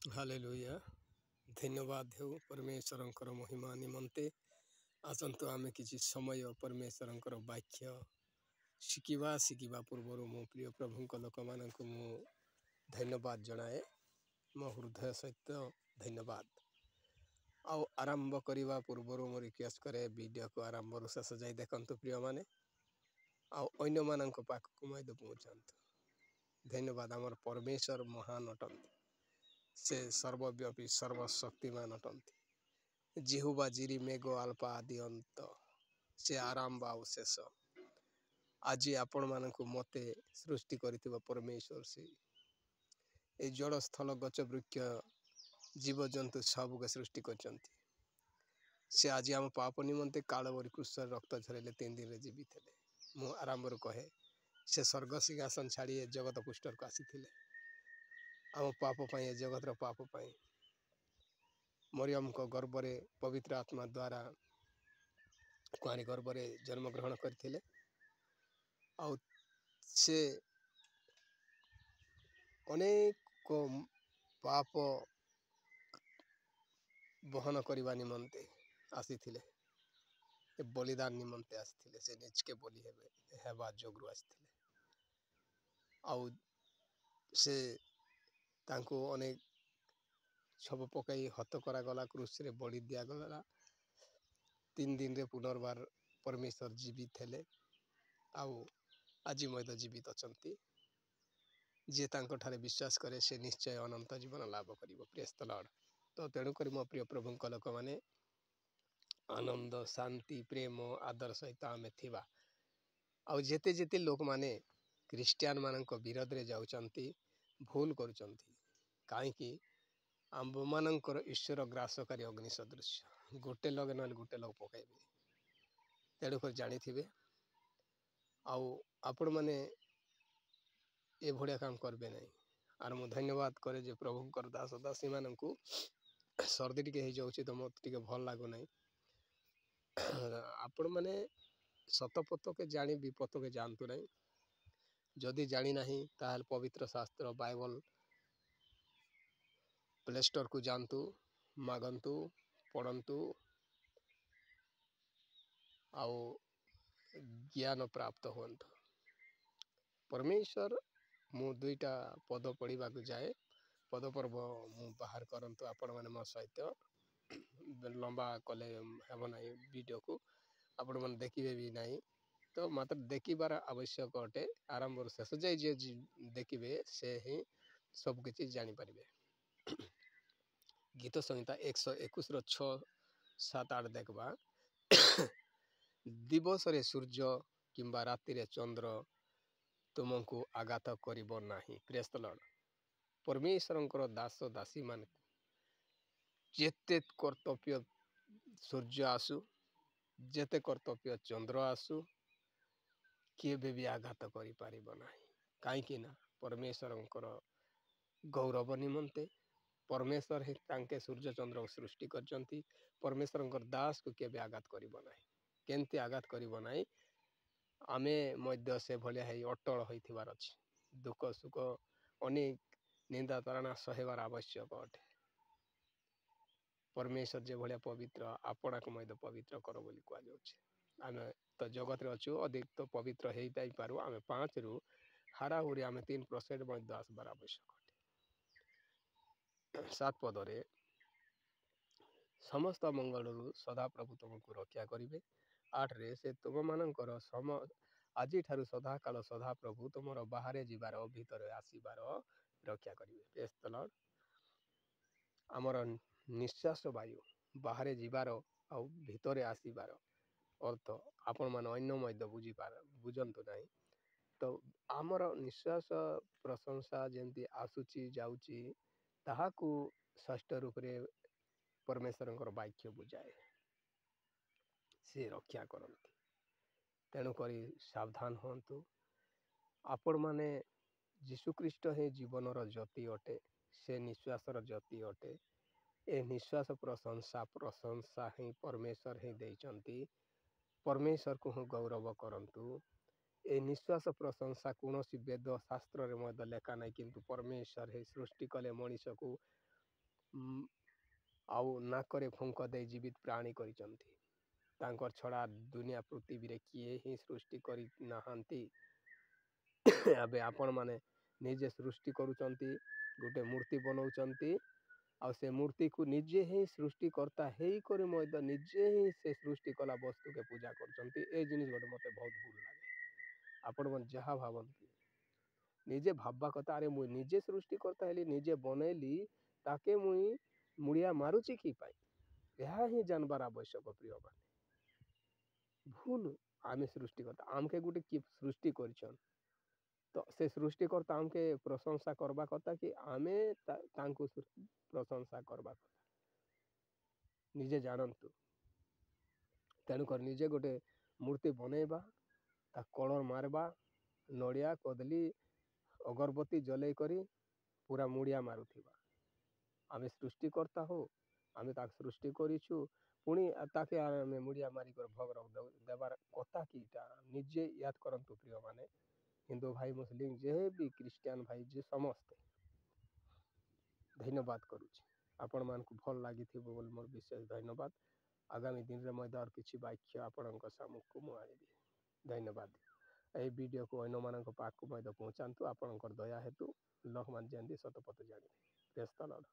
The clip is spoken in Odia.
ହାଲେଲୁୟା। ଧନ୍ୟବାଦ ହେଉ ପରମେଶ୍ୱରଙ୍କର ମହିମା ନିମନ୍ତେ। ଆସନ୍ତୁ ଆମେ କିଛି ସମୟ ପରମେଶ୍ୱରଙ୍କର ବାକ୍ୟ ଶିଖିବା ପୂର୍ବରୁ ମୋ ପ୍ରିୟ ପ୍ରଭୁଙ୍କ ଲୋକମାନଙ୍କୁ ମୁଁ ଧନ୍ୟବାଦ ଜଣାଏ। ମୋ ହୃଦୟ ସହିତ ଧନ୍ୟବାଦ। ଆଉ ଆରମ୍ଭ କରିବା ପୂର୍ବରୁ ମୁଁ ରିକ୍ୱେଷ୍ଟ କରେ ଭିଡ଼ିଓକୁ ଆରମ୍ଭରୁ ଶେଷ ଯାଇ ଦେଖନ୍ତୁ ପ୍ରିୟମାନେ, ଆଉ ଅନ୍ୟମାନଙ୍କ ପାଖକୁ ମଧ୍ୟ ପହଞ୍ଚାନ୍ତୁ। ଧନ୍ୟବାଦ। ଆମର ପରମେଶ୍ୱର ମହାନ ଅଟନ୍ତି। ସେ ସର୍ବବ୍ୟାପୀ ସର୍ବଶକ୍ତିମାନ ଅଟନ୍ତି। ଜିହୁବା ଜିରି ମେଘ ଆଲଫା ଆଦି ଅନ୍ତ, ସେ ଆରମ୍ଭ ଆଉ ଶେଷ। ଆଜି ଆପଣମାନଙ୍କୁ ମୋତେ ସୃଷ୍ଟି କରିଥିବା ପରମେଶ୍ୱର ସେ ଏ ଜଳ ସ୍ଥଳ ଗଛ ବୃକ୍ଷ ଜୀବଜନ୍ତୁ ସବୁକୁ ସୃଷ୍ଟି କରିଛନ୍ତି। ସେ ଆଜି ଆମ ପାପ ନିମନ୍ତେ କାଳବରୀ କ୍ରୁଶରେ ରକ୍ତ ଝରାଇଲେ 3 ଦିନରେ ଜୀବିତ ହେଲେ। ମୁଁ ଆରମ୍ଭରୁ କହେ, ସେ ସ୍ୱର୍ଗ ସିଂହାସନ ଛାଡ଼ି ଏ ଜଗତ ପୃଷ୍ଠକୁ ଆସିଥିଲେ। ଆମ ପାପ ପାଇଁ, ଏ ଜଗତର ପାପ ପାଇଁ ମରିୟମଙ୍କ ଗର୍ଭରେ ପବିତ୍ର ଆତ୍ମା ଦ୍ୱାରା କୁଆଁରୀ ଗର୍ଭରେ ଜନ୍ମଗ୍ରହଣ କରିଥିଲେ। ଆଉ ସେ ଅନେକ ପାପ ବହନ କରିବା ନିମନ୍ତେ ଆସିଥିଲେ। ଏ ବଳିଦାନ ନିମନ୍ତେ ଆସିଥିଲେ। ସେ ନିଜକେ ବଳି ହେବା ଯୋଗୁଁ ଆସିଥିଲେ। ଆଉ ସେ ତାଙ୍କୁ ଅନେକ ଛବ ପକାଇ ହତ କରାଗଲା, କ୍ରୁଶରେ ବଳି ଦିଆଗଲା। 3 ଦିନରେ ପୁନର୍ବାର ପରମେଶ୍ୱର ଜୀବିତ ହେଲେ, ଆଉ ଆଜି ମଧ୍ୟ ଜୀବିତ ଅଛନ୍ତି। ଯିଏ ତାଙ୍କଠାରେ ବିଶ୍ୱାସ କରେ ସେ ନିଶ୍ଚୟ ଅନନ୍ତ ଜୀବନ ଲାଭ କରିବ। ପ୍ରେଜ୍ ଦ ଲର୍ଡ। ତ ତେଣୁକରି ମୋ ପ୍ରିୟ ପ୍ରଭୁଙ୍କ ଲୋକମାନେ, ଆନନ୍ଦ, ଶାନ୍ତି, ପ୍ରେମ, ଆଦର ସହିତ ଆମେ ଥିବା। ଆଉ ଯେତେ ଯେତେ ଲୋକମାନେ ଖ୍ରୀଷ୍ଟିଆନ ମାନଙ୍କ ବିରୋଧରେ ଯାଉଛନ୍ତି, ଭୁଲ କରୁଛନ୍ତି। କାହିଁକି? ଆମ୍ଭମାନଙ୍କର ଈଶ୍ୱର ଗ୍ରାସକାରୀ ଅଗ୍ନି ସଦୃଶ। ଗୋଟେ ଲଗେ ନହେଲେ ଗୋଟେ ଲଗ ପକାଇବେ। ତେଣୁକରି ଜାଣିଥିବେ। ଆଉ ଆପଣମାନେ ଏଭଳିଆ କାମ କରିବେ ନାହିଁ। ଆର ମୁଁ ଧନ୍ୟବାଦ କରେ ଯେ ପ୍ରଭୁଙ୍କର ଦାସ ଦାସୀମାନଙ୍କୁ ସର୍ଦ୍ଦି ଟିକେ ହେଇଯାଉଛି ତ ମୋତେ ଟିକେ ଭଲ ଲାଗୁନାହିଁ। ଆପଣମାନେ ସତପଥକେ ଜାଣି ବିପଥକେ ଯାଆନ୍ତୁ ନାହିଁ। ଯଦି ଜାଣିନାହିଁ ତାହେଲେ ପବିତ୍ର ଶାସ୍ତ୍ର ବାଇବଲ ପ୍ଲେ ଷ୍ଟୋରକୁ ଯାଆନ୍ତୁ, ମାଗନ୍ତୁ, ପଢ଼ନ୍ତୁ, ଆଉ ଜ୍ଞାନ ପ୍ରାପ୍ତ ହୁଅନ୍ତୁ। ପରମେଶ୍ୱର, ମୁଁ 2ଟା ପଦ ପଢ଼ିବାକୁ ଯାଏ। ପଦ ପର୍ବ ମୁଁ ବାହାର କରନ୍ତୁ ଆପଣମାନେ ମୋ ସହିତ। ଲମ୍ବା କଲେ ହେବ ନାହିଁ ଭିଡ଼ିଓକୁ, ଆପଣମାନେ ଦେଖିବେ ବି ନାହିଁ। ତ ମାତ୍ର ଦେଖିବାର ଆବଶ୍ୟକ ଅଟେ। ଆରମ୍ଭରୁ ଶେଷ ଯାଏ ଯିଏ ଦେଖିବେ ସେ ହିଁ ସବୁକିଛି ଜାଣିପାରିବେ। ଗୀତ ସଂହିତା 121ର 6, 7, 8 ଦେଖିବା। ଦିବସରେ ସୂର୍ଯ୍ୟ କିମ୍ବା ରାତିରେ ଚନ୍ଦ୍ର ତୁମକୁ ଆଘାତ କରିବ ନାହିଁ। ପ୍ରେଜ୍ ଦ ଲର୍ଡ। ପରମେଶ୍ୱରଙ୍କର ଦାସ ଦାସୀମାନଙ୍କୁ ଯେତେ କର୍ତ୍ତବ୍ୟ ସୂର୍ଯ୍ୟ ଆସୁ, ଯେତେ କର୍ତ୍ତବ୍ୟ ଚନ୍ଦ୍ର ଆସୁ, କେବେ ବି ଆଘାତ କରିପାରିବ ନାହିଁ। କାହିଁକି ନା ପରମେଶ୍ୱରଙ୍କର ଗୌରବ ନିମନ୍ତେ ପରମେଶ୍ୱର ହିଁ ତାଙ୍କେ ସୂର୍ଯ୍ୟ ଚନ୍ଦ୍ରକୁ ସୃଷ୍ଟି କରିଛନ୍ତି। ପରମେଶ୍ୱରଙ୍କର ଦାସକୁ କେବେ ଆଘାତ କରିବ ନାହିଁ। କେମିତି ଆଘାତ କରିବ ନାହିଁ? ଆମେ ମଧ୍ୟ ସେଭଳିଆ ହେଇ ଅଟଳ ହୋଇଥିବାର ଅଛି। ଦୁଃଖ ସୁଖ ଅନେକ ନିନ୍ଦା ତାଡ଼ନା ସହିବାର ଆବଶ୍ୟକ ଅଟେ। ପରମେଶ୍ୱର ଯେଭଳିଆ ପବିତ୍ର, ଆପଣାକୁ ମଧ୍ୟ ପବିତ୍ର କର ବୋଲି କୁହାଯାଉଛି। ଆମେ ତ ଜଗତରେ ଅଛୁ, ଅଧିକ ତ ପବିତ୍ର ହେଇପାରୁ। ଆମେ 5ରୁ ହାରାହୁରି ଆମେ 3% ମଧ୍ୟ ଆସିବାର ଆବଶ୍ୟକ ଅଟେ। 7 ପଦରେ ସମସ୍ତ ମଙ୍ଗଳରୁ ସଦାପ୍ରଭୁ ତୁମକୁ ରକ୍ଷା କରିବେ। 8ରେ ସେ ତୁମମାନଙ୍କର ଆଜିଠାରୁ ସଦାକାଳ ସଦାପ୍ରଭୁ ତୁମର ବାହାରେ ଯିବାର ଭିତରେ ଆସିବାର ରକ୍ଷା କରିବେ। ପ୍ରେଜ୍ ଦ ଲର୍ଡ। ଆମର ନିଶ୍ୱାସ ବାୟୁ ବାହାରେ ଯିବାର ଆଉ ଭିତରେ ଆସିବାର ଅର୍ଥ ଆପଣମାନେ ଅନ୍ୟ ମଧ୍ୟ ବୁଝନ୍ତୁ ନାହିଁ। ତ ଆମର ନିଶ୍ୱାସ ପ୍ରଶଂସା ଯେମିତି ଆସୁଛି ଯାଉଛି, ତାହାକୁ ଷଷ୍ଠ ରୂପରେ ପରମେଶ୍ୱରଙ୍କର ବାକ୍ୟ ବୁଝାଏ। ସେ ରକ୍ଷା କରନ୍ତି। ତେଣୁକରି ସାବଧାନ ହୁଅନ୍ତୁ। ଆପଣମାନେ ଯୀଶୁଖ୍ରୀଷ୍ଟ ହିଁ ଜୀବନର ଜ୍ୟୋତି ଅଟେ। ସେ ନିଶ୍ୱାସର ଜ୍ୟୋତି ଅଟେ। ଏ ନିଶ୍ୱାସ ପ୍ରଶଂସା ହିଁ ପରମେଶ୍ୱର ହିଁ ଦେଇଛନ୍ତି। ପରମେଶ୍ୱରକୁ ହିଁ ଗୌରବ କରନ୍ତୁ। ଏ ନିଶ୍ୱାସ ପ୍ରଶଂସା କୌଣସି ବେଦ ଶାସ୍ତ୍ରରେ ମଧ୍ୟ ଲେଖା ନାହିଁ, କିନ୍ତୁ ପରମେଶ୍ୱର ହିଁ ସୃଷ୍ଟି କଲେ ମଣିଷକୁ ଆଉ ନାକରେ ଫୁଙ୍କ ଦେଇ ଜୀବିତ ପ୍ରାଣୀ କରିଛନ୍ତି। ତାଙ୍କର ଛଡ଼ା ଦୁନିଆ ପୃଥିବୀରେ କିଏ ହିଁ ସୃଷ୍ଟି କରିନାହାନ୍ତି। ଏବେ ଆପଣମାନେ ନିଜେ ସୃଷ୍ଟି କରୁଛନ୍ତି, ଗୋଟେ ମୂର୍ତ୍ତି ବନାଉଛନ୍ତି, ଆଉ ସେ ମୂର୍ତ୍ତିକୁ ନିଜେ ହିଁ ସୃଷ୍ଟିକର୍ତ୍ତା ହେଇକରି ମଧ୍ୟ ନିଜେ ହିଁ ସେ ସୃଷ୍ଟି କଲା ବସ୍ତୁକେ ପୂଜା କରୁଛନ୍ତି। ଏ ଜିନିଷ ଗୋଟେ ମୋତେ ବହୁତ ଭୁଲ ଲାଗେ। ଆପଣମାନେ ଯାହା ଭାବନ୍ତି ନିଜେ ଭାବବା କଥା, ଆରେ ମୁଇଁ ନିଜେ ସୃଷ୍ଟିକର୍ତ୍ତା ହେଲି, ନିଜେ ବନେଇଲି, ତାକେ ମୁଇଁ ମୁଡ଼ିଆ ମାରୁଛି କି ପାଇଁ? ଏହା ହିଁ ଜାଣିବାର ଆବଶ୍ୟକ। ପ୍ରିୟମାନେ, ଭୁଲ ଆମେ ସୃଷ୍ଟିକର୍ତ୍ତା, ଆମକେ ଗୋଟେ କିଏ ସୃଷ୍ଟି କରିଛନ୍, ତ ସେ ସୃଷ୍ଟିକର୍ତ୍ତା ଆମକେ ପ୍ରଶଂସା କରବା କଥା କି ଆମେ ତାଙ୍କୁ ପ୍ରଶଂସା କରବା କଥା? ନିଜେ ଜାଣନ୍ତୁ। ତେଣୁକରି ନିଜେ ଗୋଟେ ମୂର୍ତ୍ତି ବନେଇବା, ତା କଲର୍ ମାରବା, ନଡ଼ିଆ କଦଳୀ ଅଗରବତୀ ଜଲେଇ କରି ପୁରା ମୁଡ଼ିଆ ମାରୁଥିବା। ଆମେ ସୃଷ୍ଟିକର୍ତ୍ତା ହଉ, ଆମେ ତାକୁ ସୃଷ୍ଟି କରିଛୁ, ପୁଣି ତାକେ ଆମେ ମୁଡ଼ିଆ ମାରିକରି ଭୋଗ ଦେବାର କଥା କି? ଏଇଟା ନିଜେ ୟାଦ କରନ୍ତୁ। ପ୍ରିୟମାନେ, ହିନ୍ଦୁ ଭାଇ, ମୁସଲିମ, ଯେ ବି ଖ୍ରୀଷ୍ଟିଆନ ଭାଇ, ଯେ ସମସ୍ତେ ଧନ୍ୟବାଦ କରୁଛି। ଆପଣମାନଙ୍କୁ ଭଲ ଲାଗିଥିବ ବୋଲି ମୋର ବିଶେଷ ଧନ୍ୟବାଦ। ଆଗାମୀ ଦିନରେ ମଧ୍ୟ ଆଉ କିଛି ବାକ୍ୟ ଆପଣଙ୍କ ସାମ୍ନାକୁ ମୁଁ ଆଣିବି। ଧନ୍ୟବାଦ। ଏହି ଭିଡ଼ିଓକୁ ଅନ୍ୟମାନଙ୍କ ପାଖକୁ ମଧ୍ୟ ପହଞ୍ଚାନ୍ତୁ। ଆପଣଙ୍କର ଦୟା ହେତୁ ଲୋକମାନେ ଯେମିତି ସତପଥ ଜାଣିବେ। ପ୍ରେଜ୍ ଦ ଲର୍ଡ।